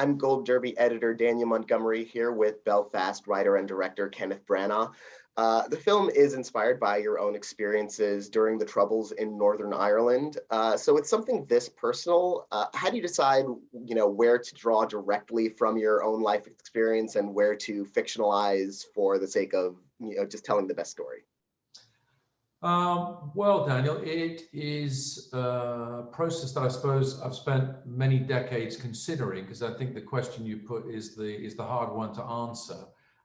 I'm Gold Derby editor Daniel Montgomery here with Belfast writer and director Kenneth Branagh. The film is inspired by your own experiences during the Troubles in Northern Ireland. So it's something this personal. How do you decide, where to draw directly from your own life experience and where to fictionalize for the sake of, just telling the best story? Well, Daniel, it is a process that I suppose I've spent many decades considering, because I think the question you put is the hard one to answer.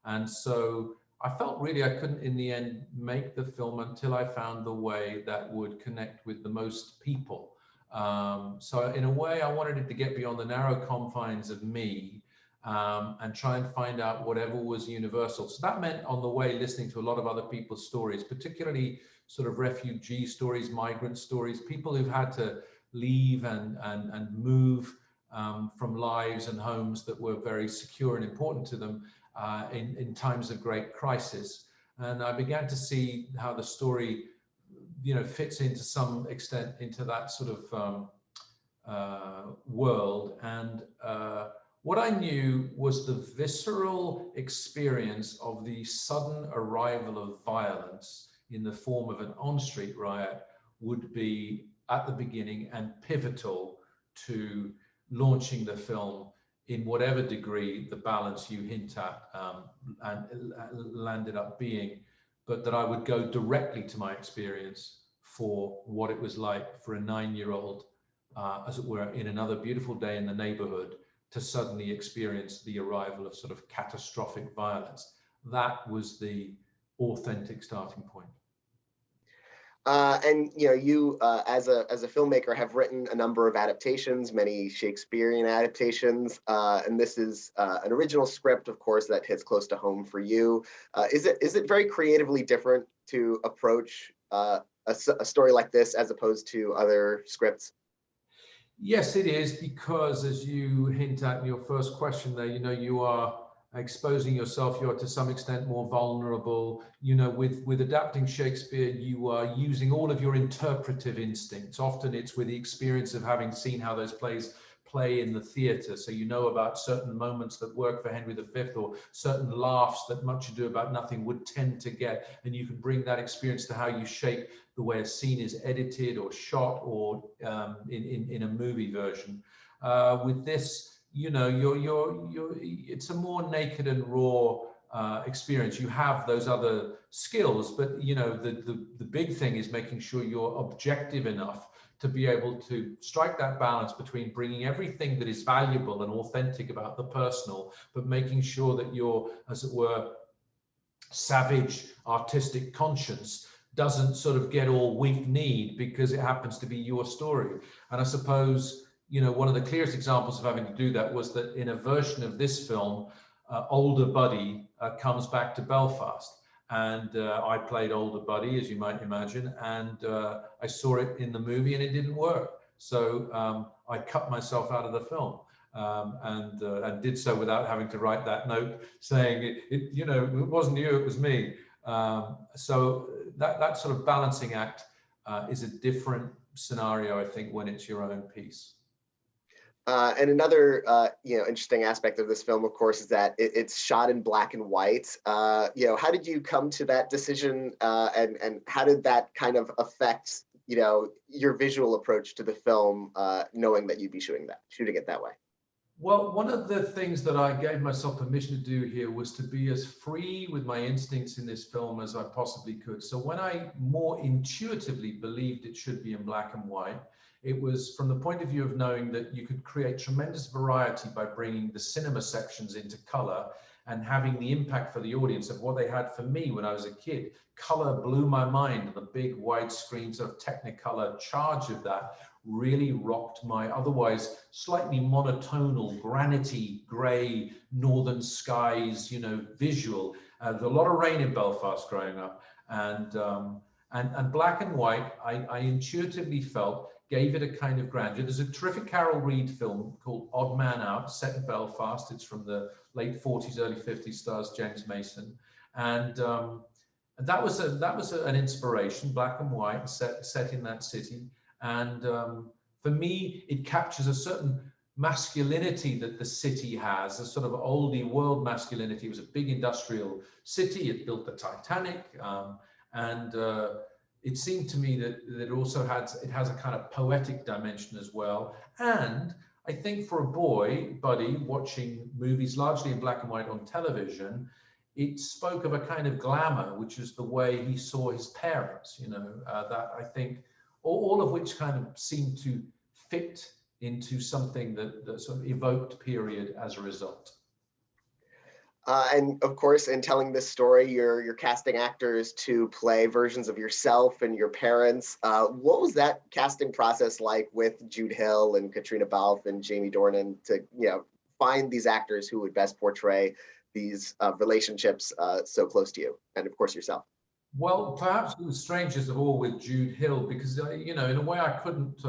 And so I felt really I couldn't in the end make the film until I found the way that would connect with the most people. So in a way, I wanted it to get beyond the narrow confines of me and try and find out whatever was universal. So that meant on the way listening to a lot of other people's stories, particularly sort of refugee stories, migrant stories, people who've had to leave and move from lives and homes that were very secure and important to them in times of great crisis. And I began to see how the story, fits into some extent into that sort of world. And what I knew was the visceral experience of the sudden arrival of violence in the form of an on-street riot would be at the beginning and pivotal to launching the film in whatever degree the balance you hint at and landed up being, but that I would go directly to my experience for what it was like for a 9-year-old, as it were, in another beautiful day in the neighborhood to suddenly experience the arrival of sort of catastrophic violence. That was the authentic starting point. And you as a filmmaker have written a number of adaptations, many Shakespearean adaptations, and this is an original script, of course, that hits close to home for you. Is it very creatively different to approach a story like this as opposed to other scripts? Yes, it is, because as you hint at in your first question there, you are exposing yourself, you're to some extent more vulnerable. With adapting Shakespeare, you are using all of your interpretive instincts. Often it's with the experience of having seen how those plays play in the theatre. So about certain moments that work for Henry V, or certain laughs that Much Ado About Nothing would tend to get. And you can bring that experience to how you shape the way a scene is edited or shot, or in a movie version. With this, it's a more naked and raw experience. You have those other skills, but the big thing is making sure you're objective enough to be able to strike that balance between bringing everything that is valuable and authentic about the personal, but making sure that your, as it were, savage artistic conscience doesn't sort of get all weak-kneed because it happens to be your story. And I suppose one of the clearest examples of having to do that was that in a version of this film, older Buddy comes back to Belfast. And I played older Buddy, as you might imagine, and I saw it in the movie and it didn't work. So I cut myself out of the film and did so without having to write that note saying, it wasn't you, it was me. So that sort of balancing act is a different scenario, I think, when it's your own piece. And another, interesting aspect of this film, of course, is that it's shot in black and white. How did you come to that decision, and how did that kind of affect, your visual approach to the film, knowing that you'd be shooting it that way? Well, one of the things that I gave myself permission to do here was to be as free with my instincts in this film as I possibly could. So when I more intuitively believed it should be in black and white, it was from the point of view of knowing that you could create tremendous variety by bringing the cinema sections into color and having the impact for the audience of what they had for me when I was a kid. Color blew my mind, and the big widescreen sort of technicolor charge of that really rocked my otherwise slightly monotonal, granity, gray, northern skies, visual. There's a lot of rain in Belfast growing up, and black and white, I intuitively felt gave it a kind of grandeur. There's a terrific Carol Reed film called Odd Man Out, set in Belfast. It's from the late 40s, early 50s, stars James Mason. And that was an inspiration, black and white, set in that city. And for me, it captures a certain masculinity that the city has, a sort of oldie world masculinity. It was a big industrial city. It built the Titanic, and it seemed to me that it also has a kind of poetic dimension as well. And I think for a boy, Buddy, watching movies largely in black and white on television, it spoke of a kind of glamour, which is the way he saw his parents, that I think, all of which kind of seemed to fit into something that sort of evoked period as a result. And of course, in telling this story, you're casting actors to play versions of yourself and your parents. What was that casting process like with Jude Hill and Caitriona Balfe and Jamie Dornan to find these actors who would best portray these relationships so close to you, and of course yourself? Well, perhaps the strangest of all with Jude Hill, because in a way I couldn't.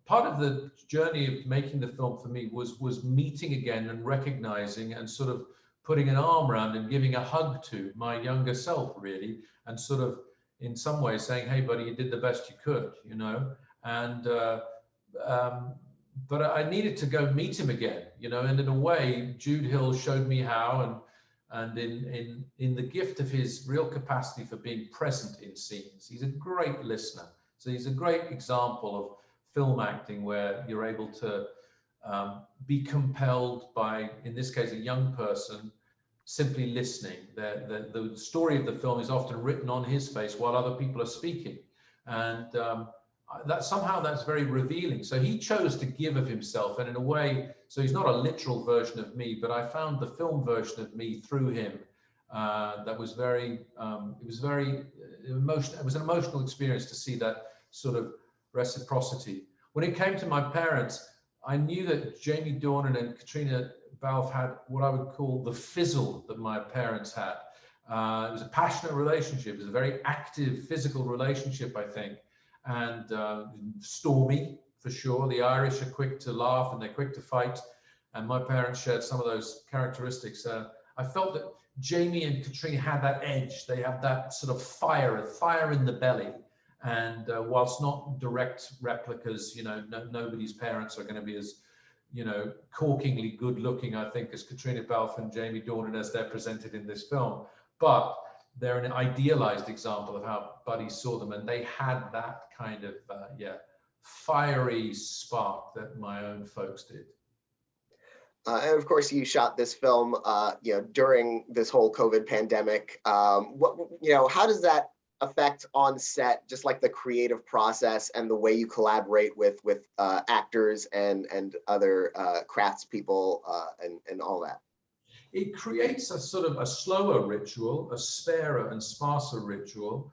Part of the journey of making the film for me was meeting again and recognizing and sort of putting an arm around and giving a hug to my younger self, really, and sort of in some ways saying, "Hey, buddy, you did the best you could," and but I needed to go meet him again, and in a way, Jude Hill showed me how, and in the gift of his real capacity for being present in scenes. He's a great listener. So he's a great example of film acting where you're able to be compelled by, in this case, a young person simply listening. The story of the film is often written on his face while other people are speaking. And that's very revealing. So he chose to give of himself, and in a way, so he's not a literal version of me, but I found the film version of me through him. That was very, it was very emotional. It was an emotional experience to see that sort of reciprocity. When it came to my parents, I knew that Jamie Dornan and Caitriona Balfe had what I would call the fizzle that my parents had. It was a passionate relationship. It was a very active physical relationship, I think, and stormy for sure. The Irish are quick to laugh and they're quick to fight, and my parents shared some of those characteristics. I felt that Jamie and Caitriona had that edge. They have that sort of fire in the belly. And whilst not direct replicas, nobody's parents are going to be as, corkingly good looking, I think, as Caitriona Balfe and Jamie Dornan as they're presented in this film. But they're an idealized example of how Buddy saw them. And they had that kind of, fiery spark that my own folks did. And of course, you shot this film, during this whole COVID pandemic. How does that affect on set, just like the creative process and the way you collaborate with actors and other craftspeople and all that? It creates a sort of a slower ritual, a sparer and sparser ritual.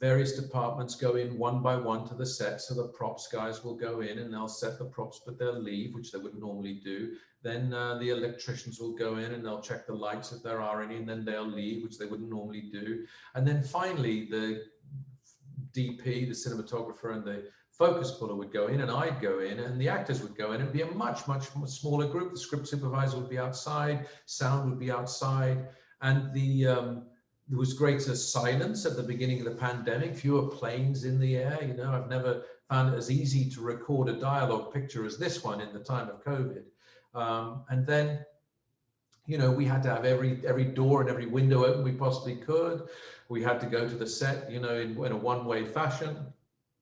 Various departments go in one by one to the set. So the props guys will go in and they'll set the props, but they'll leave, which they wouldn't normally do. Then the electricians will go in and they'll check the lights if there are any, and then they'll leave, which they wouldn't normally do. And then finally, the DP, the cinematographer, and the focus puller would go in, and I'd go in, and the actors would go in. It'd be a much, much smaller group. The script supervisor would be outside, sound would be outside, and there was greater silence at the beginning of the pandemic, fewer planes in the air. I've never found it as easy to record a dialogue picture as this one in the time of COVID. And then, we had to have every door and every window open we possibly could. We had to go to the set, in a one-way fashion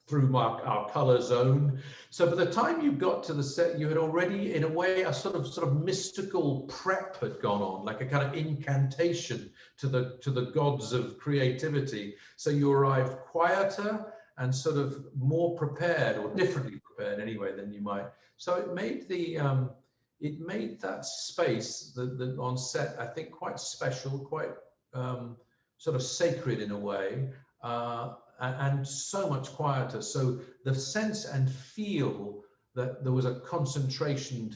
through our color zone. So by the time you got to the set, you had already, in a way, a sort of mystical prep had gone on, like a kind of incantation to the gods of creativity. So you arrived quieter and sort of more prepared, or differently prepared anyway than you might. So it made that space the on set, I think, quite special, quite sort of sacred in a way. And so much quieter. So the sense and feel that there was a concentration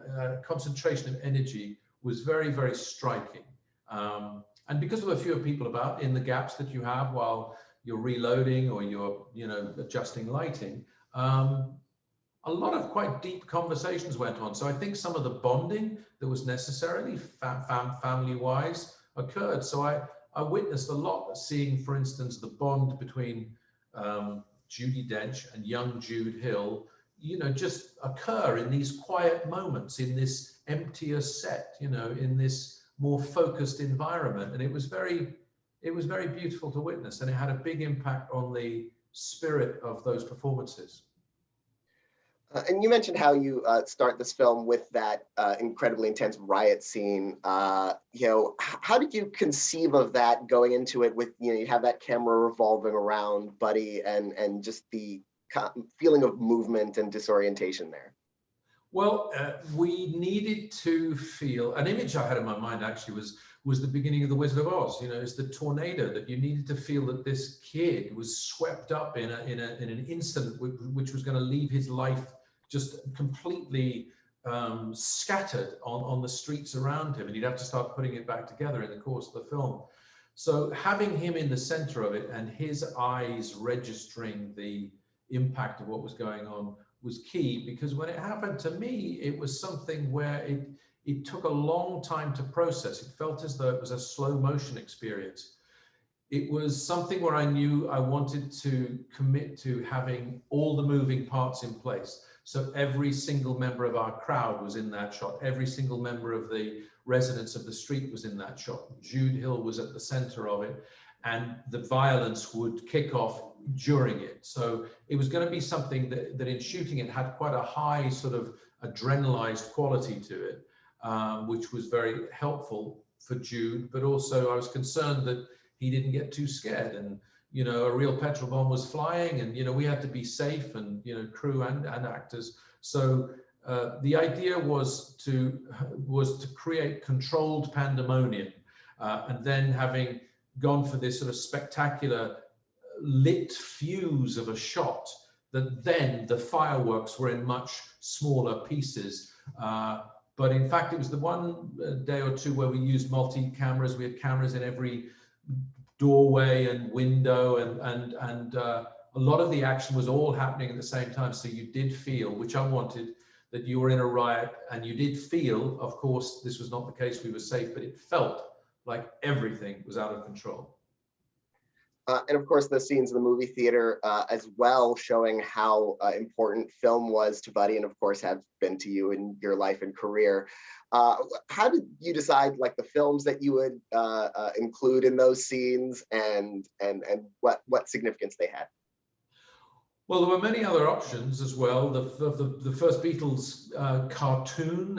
of energy was very, very striking. And because there were fewer people about in the gaps that you have while you're reloading or you're, adjusting lighting, a lot of quite deep conversations went on. So I think some of the bonding that was necessarily family-wise occurred. So I witnessed a lot, seeing, for instance, the bond between Judi Dench and young Jude Hill just occur in these quiet moments, in this emptier set, in this more focused environment. And it was very beautiful to witness, and it had a big impact on the spirit of those performances. And you mentioned how you start this film with that incredibly intense riot scene. How did you conceive of that going into it with, you have that camera revolving around Buddy and just the feeling of movement and disorientation there? Well, we needed to feel, an image I had in my mind actually was the beginning of The Wizard of Oz. It's the tornado, that you needed to feel that this kid was swept up in an incident which was going to leave his life just completely scattered on the streets around him, and you'd have to start putting it back together in the course of the film. So having him in the center of it and his eyes registering the impact of what was going on was key, because when it happened to me, it was something where it took a long time to process. It felt as though it was a slow motion experience. It was something where I knew I wanted to commit to having all the moving parts in place. So every single member of our crowd was in that shot. Every single member of the residents of the street was in that shot. Jude Hill was at the center of it, and the violence would kick off during it. So it was going to be something that in shooting it had quite a high sort of adrenalized quality to it, which was very helpful for Jude. But also I was concerned that he didn't get too scared, and a real petrol bomb was flying, and we had to be safe, and crew and actors. So the idea was to create controlled pandemonium, and then having gone for this sort of spectacular lit fuse of a shot, that then the fireworks were in much smaller pieces. But in fact, it was the one day or two where we used multi-cameras. We had cameras in every doorway and window, and a lot of the action was all happening at the same time. So you did feel, which I wanted, that you were in a riot, and you did feel, of course, this was not the case, we were safe, but it felt like everything was out of control. And of course, the scenes in the movie theater as well, showing how important film was to Buddy, and of course have been to you in your life and career. How did you decide, like, the films that you would include in those scenes, and what significance they had? Well, there were many other options as well. The first Beatles cartoon,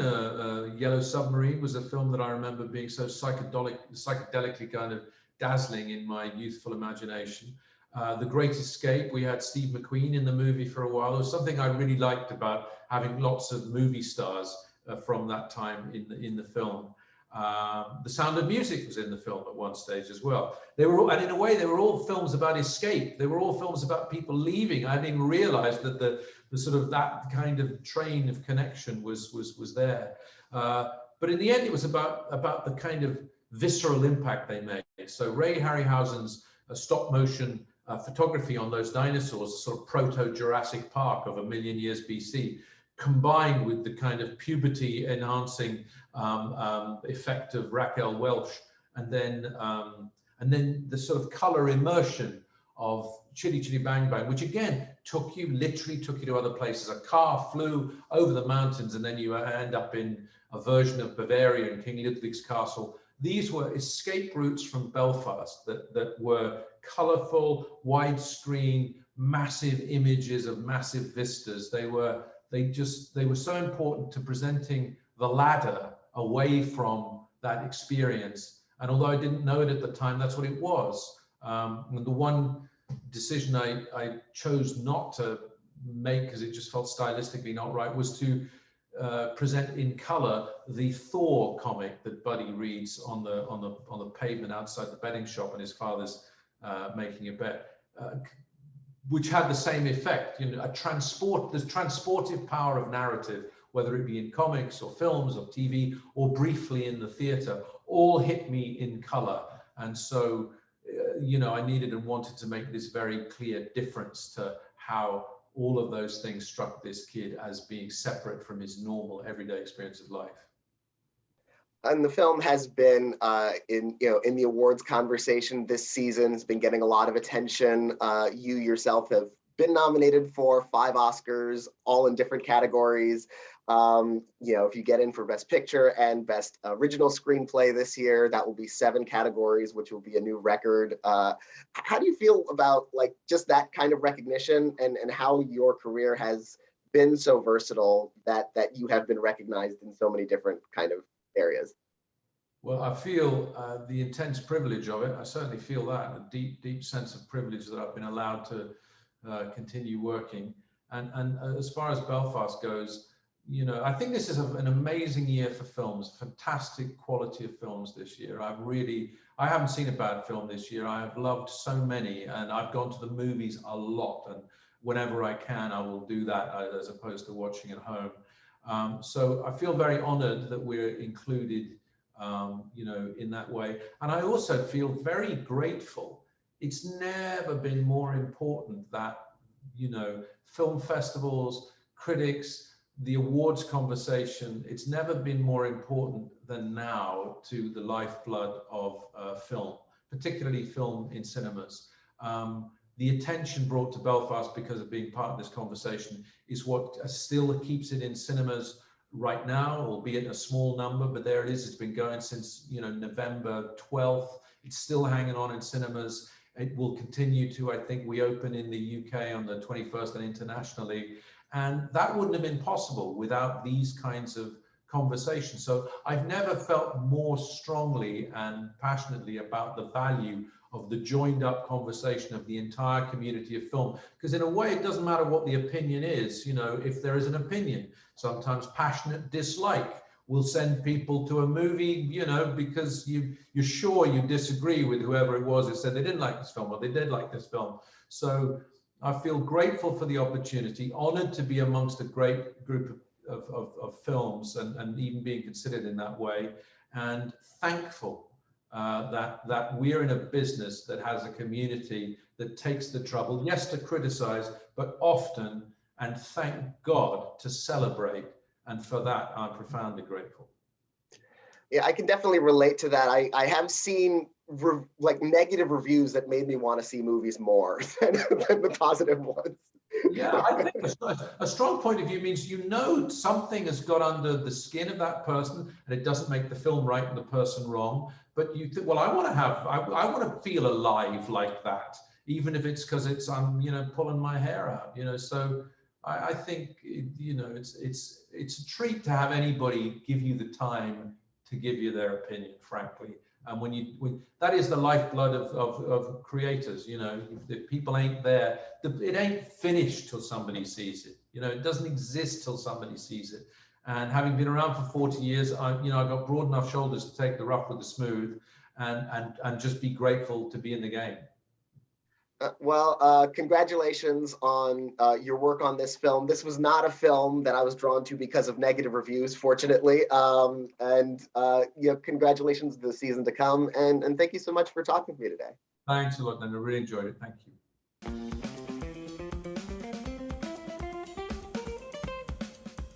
Yellow Submarine, was a film that I remember being so psychedelically kind of dazzling in my youthful imagination. The Great Escape, we had Steve McQueen in the movie for a while. There was something I really liked about having lots of movie stars from that time in the film. The Sound of Music was in the film at one stage as well. They were all, and in a way, they were all films about escape. They were all films about people leaving. I didn't even realize that the sort of that kind of train of connection was there. But in the end, it was about the kind of visceral impact they made. So Ray Harryhausen's stop motion photography on those dinosaurs, sort of proto-Jurassic Park of 1 million years BC, combined with the kind of puberty enhancing effect of Raquel Welch, and then the sort of color immersion of Chitty Chitty Bang Bang, which again literally took you to other places. A car flew over the mountains, and then you end up in a version of Bavaria and King Ludwig's castle. These were escape routes from Belfast that were colorful, widescreen, massive images of massive vistas. They were so important to presenting the ladder away from that experience. And although I didn't know it at the time, that's what it was. And the one decision I chose not to make, because it just felt stylistically not right, was to present in color the Thor comic that Buddy reads on the pavement outside the betting shop, and his father's making a bet, which had the same effect. The transportive power of narrative, whether it be in comics or films or TV or briefly in the theater, all hit me in color. And so, I needed and wanted to make this very clear difference to how all of those things struck this kid as being separate from his normal everyday experience of life. And the film has been in the awards conversation this season. It's been getting a lot of attention. You yourself have been nominated for 5 Oscars, all in different categories. If you get in for Best Picture and Best Original Screenplay this year, that will be 7 categories, which will be a new record. How do you feel about like just that kind of recognition and how your career has been so versatile that you have been recognized in so many different kind of areas? Well, I feel the intense privilege of it. I certainly feel that, a deep, deep sense of privilege that I've been allowed to continue working. And as far as Belfast goes, I think this is an amazing year for films, fantastic quality of films this year. I haven't seen a bad film this year. I have loved so many, and I've gone to the movies a lot. And whenever I can, I will do that as opposed to watching at home. So I feel very honored that we're included in that way. And I also feel very grateful. It's never been more important that, film festivals, critics, the awards conversation, it's never been more important than now to the lifeblood of film, particularly film in cinemas. The attention brought to Belfast because of being part of this conversation is what still keeps it in cinemas right now, albeit a small number, but there it is. It's been going since November 12th. It's still hanging on in cinemas. It will continue to. I think we open in the UK on the 21st and internationally, and that wouldn't have been possible without these kinds of conversations. So I've never felt more strongly and passionately about the value of the joined up conversation of the entire community of film, because in a way it doesn't matter what the opinion is. If there is an opinion, sometimes passionate dislike will send people to a movie, because you're sure you disagree with whoever it was that said they didn't like this film or they did like this film. So I feel grateful for the opportunity, honored to be amongst a great group of films and even being considered in that way, and thankful that we're in a business that has a community that takes the trouble, yes, to criticize, but often, and thank God, to celebrate. And for that, I'm profoundly grateful. Yeah, I can definitely relate to that. I have seen negative reviews that made me want to see movies more than the positive ones. Yeah, I think a strong point of view means something has got under the skin of that person, and it doesn't make the film right and the person wrong. But you think, well, I want to feel alive like that, even if it's because I'm pulling my hair out. So I think it's a treat to have anybody give you the time to give you their opinion, frankly. And when that is the lifeblood of creators, if people ain't there, it ain't finished till somebody sees it. It doesn't exist till somebody sees it. And having been around for 40 years, I've got broad enough shoulders to take the rough with the smooth, and just be grateful to be in the game. Congratulations on your work on this film. This was not a film that I was drawn to because of negative reviews, fortunately. Congratulations to the season to come. And thank you so much for talking to me today. Thanks a lot, and I really enjoyed it. Thank you.